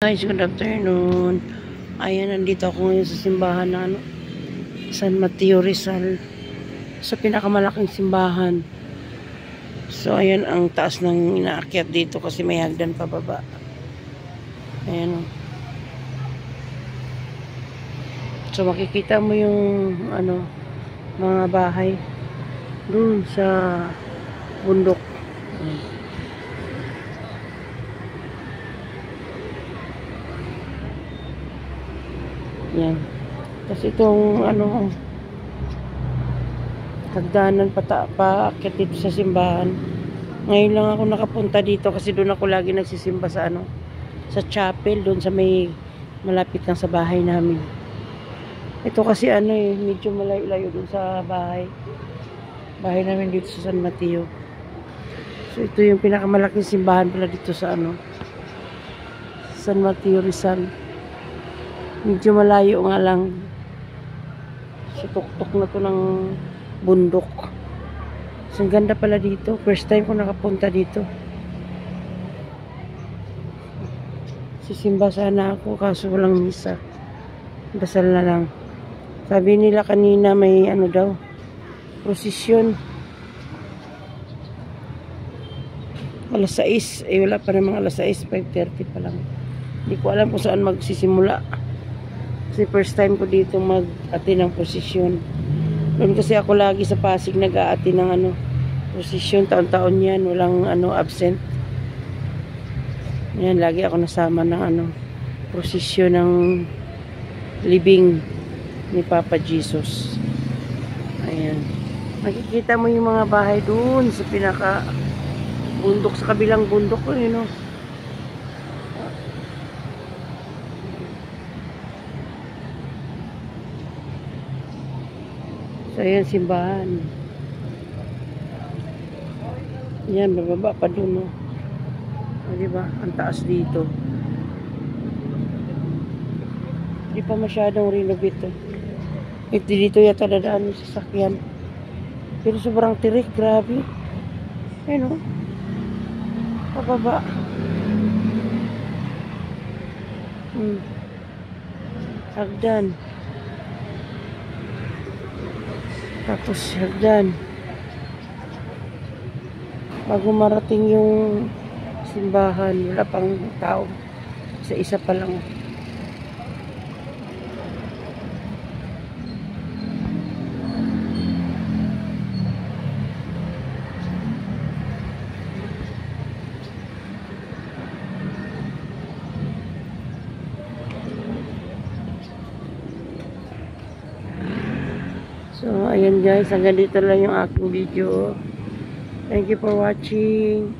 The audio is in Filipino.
Guys, good afternoon. Ayan, nandito ako ngayon sa simbahan na San Mateo Rizal. Sa pinakamalaking simbahan. So, ayan ang taas ng inaakyat dito kasi may hagdan pababa. Ayan. So, makikita mo yung mga bahay dun sa bundok. Yan. Kasi itong hagdanan paakyat dito sa simbahan. Ngayon lang ako nakapunta dito kasi doon ako lagi nagsisimba sa sa chapel doon sa may malapit lang sa bahay namin. Ito kasi medyo malayo-layo doon sa bahay namin dito sa San Mateo. So ito yung pinakamalaking simbahan pala dito sa San Mateo Rizal. Medyo malayo nga lang. Sa tuktok na to ng bundok. So, ang ganda pala dito. First time ko nakapunta dito. Sisimba sana ako kaso walang misa. Dasal na lang. Sabi nila kanina may daw, prosesyon. Alas 6. Wala pa namang alas 6. 5:30 pa lang. Hindi ko alam kung saan magsisimula. Kasi first time ko dito mag-attend ng prosesyon. Doon kasi ako lagi sa Pasig nag-a-attend ng prosesyon. Taon-taon yan. Walang absent. Yan, lagi ako nasama ng prosesyon ng libing ni Papa Jesus. Ayan. Makikita mo yung mga bahay doon sa pinaka bundok, sa kabilang bundok ko, So, ayan, simbahan. Yan, bababa pa dun, diba? Ang taas dito. Hindi pa masyadong renovate, dito yata dadaan yung sasakyan. Pero sobrang tirik, grabe. Ayun, pababa. Hagdan. Tapos hagdan. Bago marating yung simbahan, wala pang tao. Isa pa lang. So, ayan guys, hanggang dito lang yung aking video. Thank you for watching.